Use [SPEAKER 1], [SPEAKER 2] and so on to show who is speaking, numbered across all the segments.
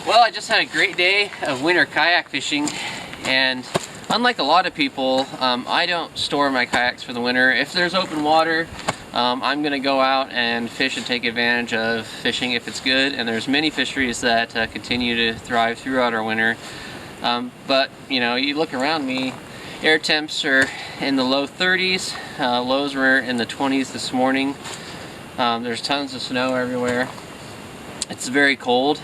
[SPEAKER 1] Well, I just had a great day of winter kayak fishing, and unlike a lot of people, I don't store my kayaks for the winter. If there's open water, I'm going to go out and fish and take advantage of fishing if it's good, and there's many fisheries that continue to thrive throughout our winter. But you know, you look around me, air temps are in the low 30s, lows were in the 20s this morning. There's tons of snow everywhere. It's very cold,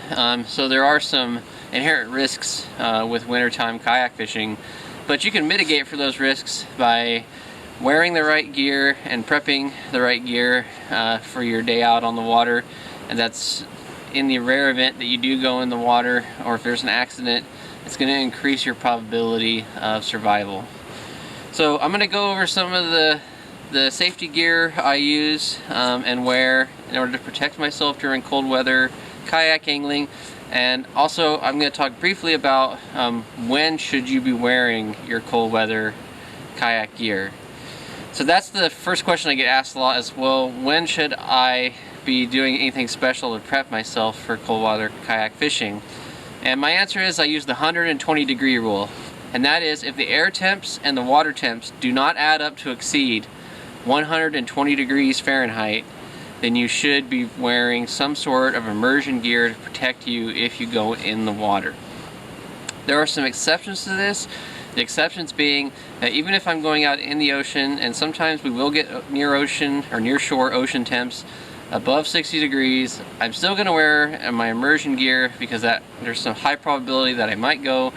[SPEAKER 1] so there are some inherent risks with wintertime kayak fishing, but you can mitigate for those risks by wearing the right gear and prepping the right gear for your day out on the water. And that's in the rare event that you do go in the water, or if there's an accident, it's going to increase your probability of survival. So I'm going to go over some of the safety gear I use and wear in order to protect myself during cold weather kayak angling, and also I'm going to talk briefly about when should you be wearing your cold weather kayak gear. So that's the first question I get asked a lot, as well, when should I be doing anything special to prep myself for cold weather kayak fishing? And my answer is I use the 120 degree rule, and that is if the air temps and the water temps do not add up to exceed 120 degrees Fahrenheit, then you should be wearing some sort of immersion gear to protect you if you go in the water. There are some exceptions to this. The exceptions being that even if I'm going out in the ocean, and sometimes we will get near ocean or near shore ocean temps above 60 degrees, I'm still going to wear my immersion gear because there's some high probability that I might go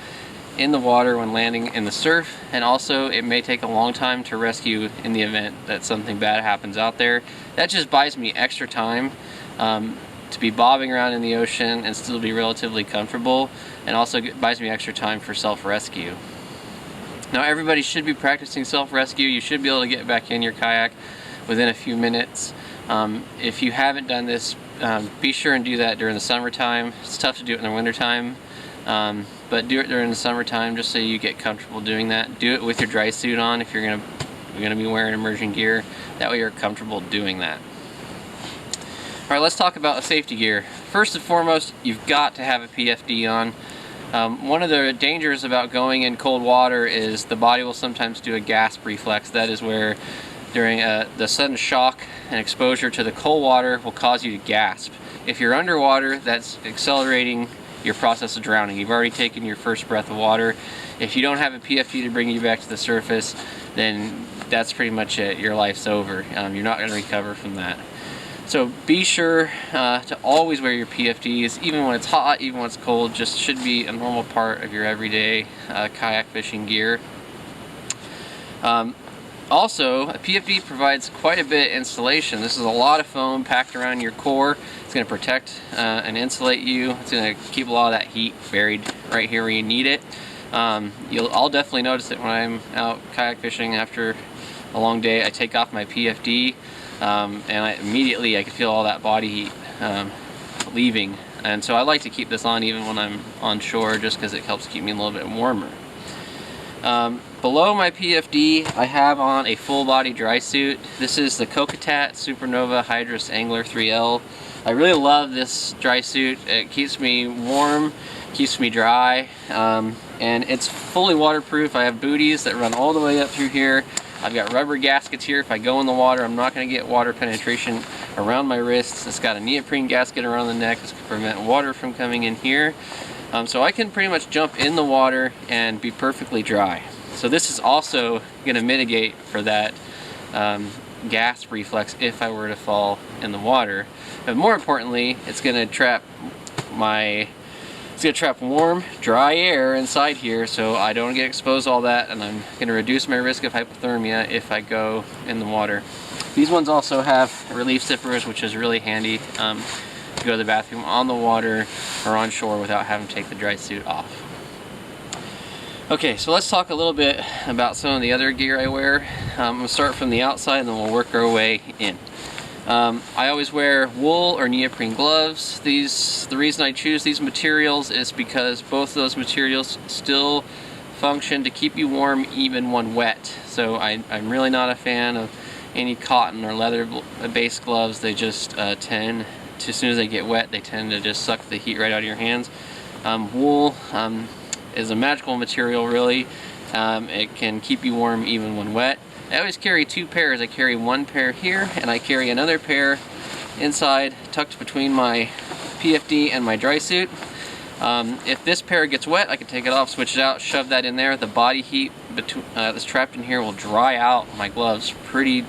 [SPEAKER 1] in the water when landing in the surf, and also it may take a long time to rescue in the event that something bad happens out there. That just buys me extra time to be bobbing around in the ocean and still be relatively comfortable, and also buys me extra time for self-rescue. Now, everybody should be practicing self-rescue. You should be able to get back in your kayak within a few minutes. If you haven't done this, be sure and do that during the summertime. It's tough to do it in the wintertime. But do it during the summertime just so you get comfortable doing that. Do it with your dry suit on if you're gonna be wearing immersion gear. That way you're comfortable doing that. All right, let's talk about safety gear. First and foremost, you've got to have a PFD on. One of the dangers about going in cold water is the body will sometimes do a gasp reflex. That is where during the sudden shock and exposure to the cold water will cause you to gasp. If you're underwater, that's accelerating your process of drowning. You've already taken your first breath of water. If you don't have a PFD to bring you back to the surface, then that's pretty much it. Your life's over. You're not going to recover from that. So be sure to always wear your PFDs, even when it's hot, even when it's cold. Just should be a normal part of your everyday kayak fishing gear. Also, a PFD provides quite a bit of insulation. This is a lot of foam packed around your core. It's going to protect and insulate you. It's going to keep a lot of that heat buried right here where you need it. I'll definitely notice it when I'm out kayak fishing after a long day. I take off my PFD and immediately I can feel all that body heat leaving. And so I like to keep this on even when I'm on shore, just because it helps keep me a little bit warmer. Below my PFD, I have on a full body dry suit. This is the Kokatat Supernova Hydrus Angler 3L. I really love this dry suit. It keeps me warm, keeps me dry, and it's fully waterproof. I have booties that run all the way up through here. I've got rubber gaskets here. If I go in the water, I'm not going to get water penetration around my wrists. It's got a neoprene gasket around the neck to prevent water from coming in here. So I can pretty much jump in the water and be perfectly dry. So this is also going to mitigate for that gasp reflex if I were to fall in the water. But more importantly, it's going to trap warm, dry air inside here, so I don't get exposed to all that, and I'm going to reduce my risk of hypothermia if I go in the water. These ones also have relief zippers, which is really handy to go to the bathroom on the water or on shore without having to take the dry suit off. Okay, so let's talk a little bit about some of the other gear I wear. I'm going to start from the outside and then we'll work our way in. I always wear wool or neoprene gloves. The reason I choose these materials is because both of those materials still function to keep you warm even when wet. So I'm really not a fan of any cotton or leather based gloves. They just tend to, as soon as they get wet, they tend to just suck the heat right out of your hands. Wool is a magical material, really. It can keep you warm even when wet. I always carry two pairs. I carry one pair here, and I carry another pair inside, tucked between my PFD and my dry suit. If this pair gets wet, I can take it off, switch it out, shove that in there. The body heat that's trapped in here will dry out my gloves pretty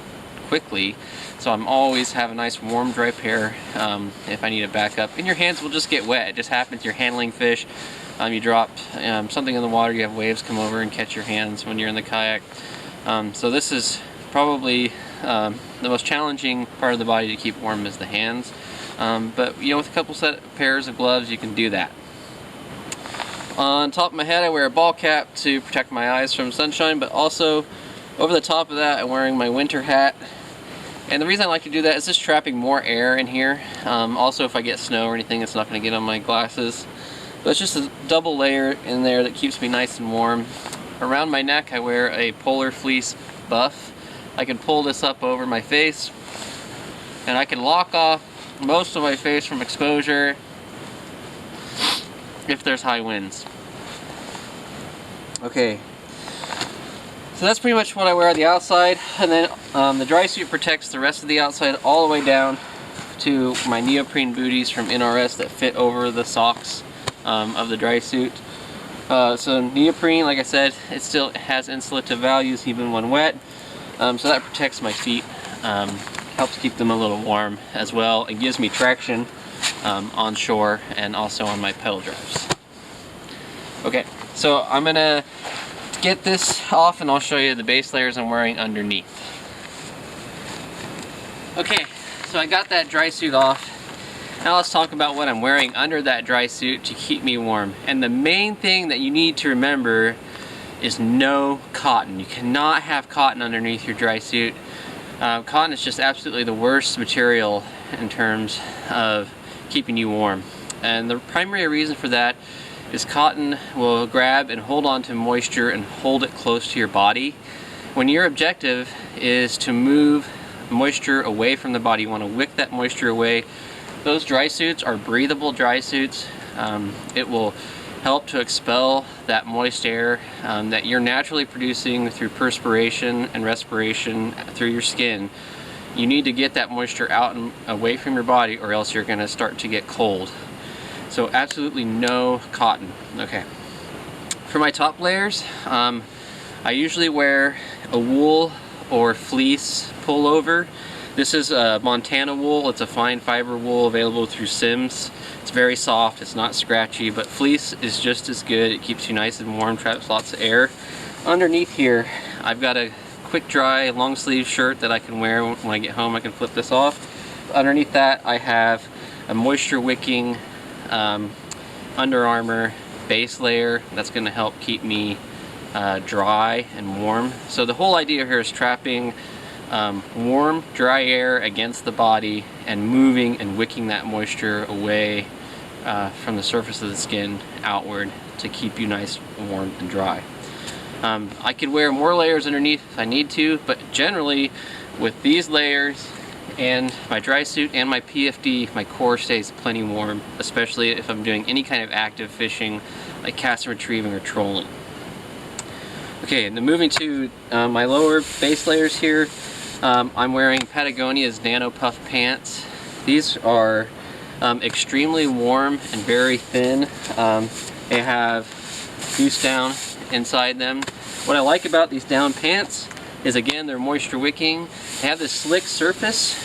[SPEAKER 1] quickly, so I'm always have a nice warm dry pair if I need a backup. And your hands will just get wet. It just happens. You're handling fish, you drop something in the water, you have waves come over and catch your hands when you're in the kayak. So this is probably the most challenging part of the body to keep warm is the hands, but you know, with a couple pairs of gloves you can do that. On top of my head I wear a ball cap to protect my eyes from sunshine, but also over the top of that I'm wearing my winter hat. And the reason I like to do that is just trapping more air in here. Also, if I get snow or anything, it's not going to get on my glasses. But it's just a double layer in there that keeps me nice and warm. Around my neck I wear a polar fleece buff. I can pull this up over my face, and I can lock off most of my face from exposure if there's high winds. Okay, so that's pretty much what I wear on the outside, and then the dry suit protects the rest of the outside all the way down to my neoprene booties from NRS that fit over the socks of the dry suit. So neoprene, like I said, it still has insulative values even when wet, so that protects my feet, helps keep them a little warm as well. It gives me traction on shore and also on my pedal drives. Okay, so I'm gonna get this off and I'll show you the base layers I'm wearing underneath. Okay, so I got that dry suit off. Now let's talk about what I'm wearing under that dry suit to keep me warm. And the main thing that you need to remember is no cotton. You cannot have cotton underneath your dry suit. Cotton is just absolutely the worst material in terms of keeping you warm. And the primary reason for that is cotton will grab and hold on to moisture and hold it close to your body. When your objective is to move moisture away from the body, you want to wick that moisture away. Those dry suits are breathable dry suits. It will help to expel that moist air that you're naturally producing through perspiration and respiration through your skin. You need to get that moisture out and away from your body, or else you're going to start to get cold. So absolutely no cotton. Okay. For my top layers, I usually wear a wool or fleece pullover. This is Montana wool. It's a fine fiber wool available through Sims. It's very soft, it's not scratchy, but fleece is just as good. It keeps you nice and warm, traps lots of air. Underneath here, I've got a quick dry long sleeve shirt that I can wear when I get home. I can flip this off. Underneath that, I have a moisture wicking Under Armour base layer that's going to help keep me dry and warm. So the whole idea here is trapping warm, dry air against the body and moving and wicking that moisture away from the surface of the skin outward to keep you nice, warm, and dry. I could wear more layers underneath if I need to, but generally with these layers and my dry suit and my PFD, my core stays plenty warm, especially if I'm doing any kind of active fishing like cast and retrieving or trolling. Okay, and then moving to my lower base layers here, I'm wearing Patagonia's Nano Puff pants. These are extremely warm and very thin. They have goose down inside them. What I like about these down pants is, again, they're moisture wicking. They have this slick surface,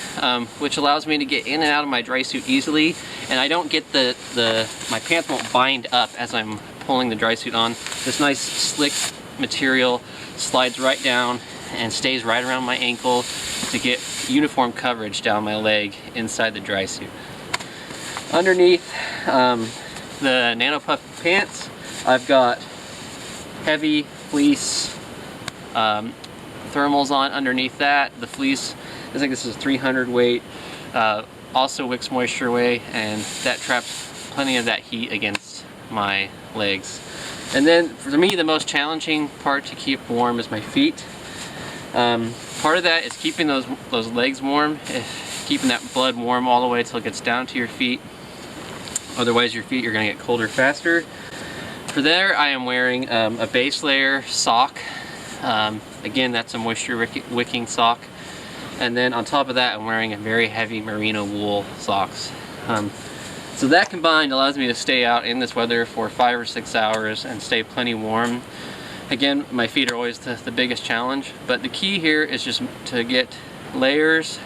[SPEAKER 1] which allows me to get in and out of my dry suit easily, and I don't get my pants won't bind up as I'm pulling the dry suit on. This nice slick material slides right down and stays right around my ankle to get uniform coverage down my leg inside the dry suit. Underneath the Nano Puff pants, I've got heavy fleece thermals on underneath that. The fleece, I think this is 300 weight, also wicks moisture away, and that traps plenty of that heat against my legs. And then for me, the most challenging part to keep warm is my feet. Part of that is keeping those legs warm, keeping that blood warm all the way till it gets down to your feet. Otherwise your feet are going to get colder faster. For there, I am wearing a base layer sock. Again, that's a moisture wicking sock. And then on top of that, I'm wearing a very heavy merino wool socks. So that combined allows me to stay out in this weather for 5 or 6 hours and stay plenty warm. Again, my feet are always the biggest challenge, but the key here is just to get layers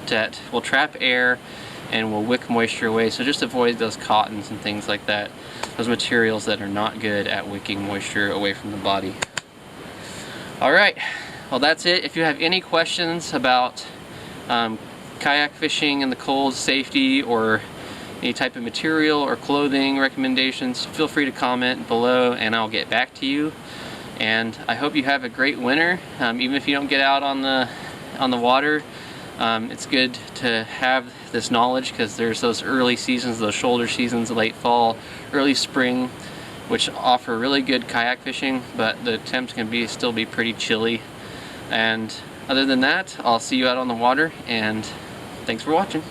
[SPEAKER 1] that will trap air and will wick moisture away. So just avoid those cottons and things like that, those materials that are not good at wicking moisture away from the body. All right, well that's it. If you have any questions about kayak fishing in the cold, safety, or any type of material or clothing recommendations, feel free to comment below and I'll get back to you. And I hope you have a great winter. Even if you don't get out on the water, it's good to have this knowledge, because there's those early seasons, those shoulder seasons, late fall, early spring, which offer really good kayak fishing, but the temps can still be pretty chilly. And other than that, I'll see you out on the water, and thanks for watching.